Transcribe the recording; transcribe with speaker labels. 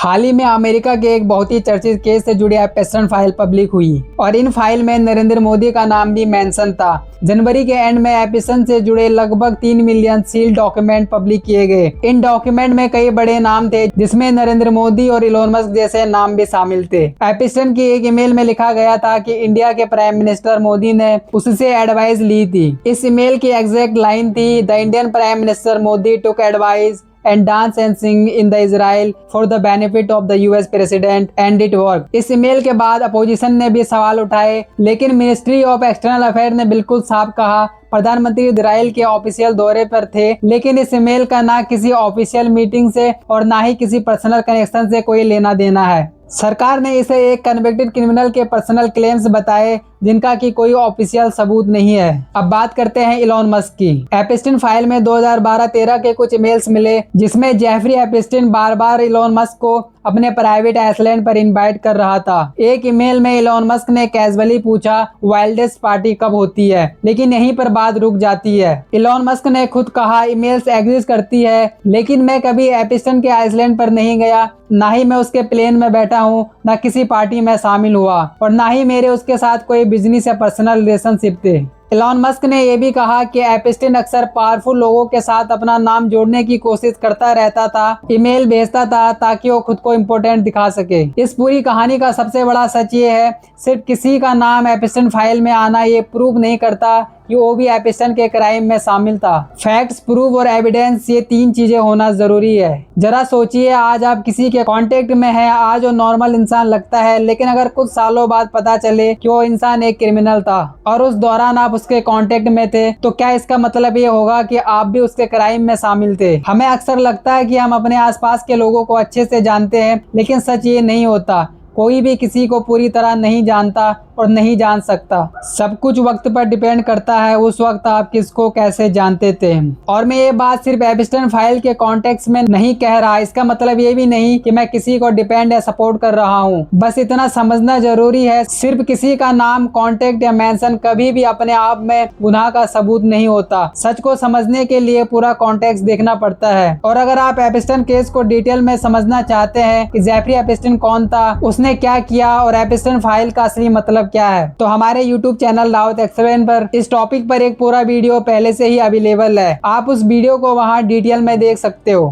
Speaker 1: हाल ही में अमेरिका के एक बहुत ही चर्चित केस से जुड़ी एपिस्टन फाइल पब्लिक हुई और इन फाइल में नरेंद्र मोदी का नाम भी मेंशन था। जनवरी के एंड में एपिस्टन से जुड़े लगभग 3 मिलियन सील डॉक्यूमेंट पब्लिक किए गए। इन डॉक्यूमेंट में कई बड़े नाम थे जिसमें नरेंद्र मोदी और इलोन मस्क जैसे नाम भी शामिल थे। एपिस्टन की एक ईमेल में लिखा गया था कि इंडिया के प्राइम मिनिस्टर मोदी ने उससे एडवाइस ली थी। इस ईमेल की एग्जैक्ट लाइन थी, the Indian prime minister Modi took advice and dance and sing in the Israel for the benefit of the US president and it worked। इस ईमेल के बाद अपोजिशन ने भी सवाल उठाए, लेकिन मिनिस्ट्री ऑफ एक्सटर्नल अफेयर ने बिल्कुल साफ कहा प्रधानमंत्री इजराइल के ऑफिशियल दौरे पर थे, लेकिन इस ईमेल का ना किसी ऑफिशियल मीटिंग से और ना ही किसी पर्सनल कनेक्शन से कोई लेना देना है। सरकार ने इसे एक कन्विक्टेड क्रिमिनल के पर्सनल क्लेम्स बताए जिनका कि कोई ऑफिशियल सबूत नहीं है। अब बात करते हैं इलोन मस्क की। एपिस्टन फाइल में 2012-13 के कुछ ईमेल्स मिले जिसमें जेफरी एपिस्टन बार बार इलोन मस्क को अपने प्राइवेट आइसलैंड पर इनवाइट कर रहा था। एक ईमेल में इलोन मस्क ने कैजुअली पूछा वाइल्डेस्ट पार्टी कब होती है, लेकिन यहीं पर बात रुक जाती है। इलोन मस्क ने खुद कहा ईमेल्स एग्जिस्ट करती है, लेकिन मैं कभी एपिस्टन के आइसलैंड पर नहीं गया, ना ही मैं उसके प्लेन में बैठा हूँ, ना किसी पार्टी में शामिल हुआ और ना ही मेरे उसके साथ कोई बिजनेस या पर्सनल रिलेशनशिप थे। इलोन मस्क ने यह भी कहा कि एपिस्टन अक्सर पावरफुल लोगों के साथ अपना नाम जोड़ने की कोशिश करता रहता था, ईमेल भेजता था ताकि वो खुद को इम्पोर्टेंट दिखा सके। इस पूरी कहानी का सबसे बड़ा सच ये है, सिर्फ किसी का नाम एपिस्टन फाइल में आना ये प्रूव नहीं करता कि वो भी एपिस्टन के क्राइम में शामिल था। फैक्ट्स, प्रूफ और एविडेंस, ये 3 चीजें होना जरूरी है। जरा सोचिए, आज आप किसी के कांटेक्ट में हैं, आज वो नॉर्मल इंसान लगता है, लेकिन अगर कुछ सालों बाद पता चले कि वो इंसान एक क्रिमिनल था और उस दौरान आप उसके कांटेक्ट में थे, तो क्या इसका मतलब ये होगा कि आप भी उसके क्राइम में शामिल थे? हमें अक्सर लगता है कि हम अपने आसपास के लोगों को अच्छे से जानते हैं, लेकिन सच ये नहीं होता। कोई भी किसी को पूरी तरह नहीं जानता और नहीं जान सकता। सब कुछ वक्त पर डिपेंड करता है, उस वक्त आप किसको कैसे जानते थे। और मैं ये बात सिर्फ एपिस्टन फाइल के कॉन्टेक्स्ट में नहीं कह रहा, इसका मतलब ये भी नहीं कि मैं किसी को डिपेंड या सपोर्ट कर रहा हूँ। बस इतना समझना जरूरी है, सिर्फ किसी का नाम, कॉन्टेक्ट या मेंशन कभी भी अपने आप में गुनाह का सबूत नहीं होता। सच को समझने के लिए पूरा कॉन्टेक्स्ट देखना पड़ता है। और अगर आप एपिस्टन केस को डिटेल में समझना चाहते हैं कि जेफरी एपिस्टन कौन था, उसने क्या किया और एपिस्टन फाइल का असली मतलब क्या है, तो हमारे YouTube चैनल दाऊद एक्स7 पर इस टॉपिक पर एक पूरा वीडियो पहले से ही अवेलेबल है। आप उस वीडियो को वहां डिटेल में देख सकते हो।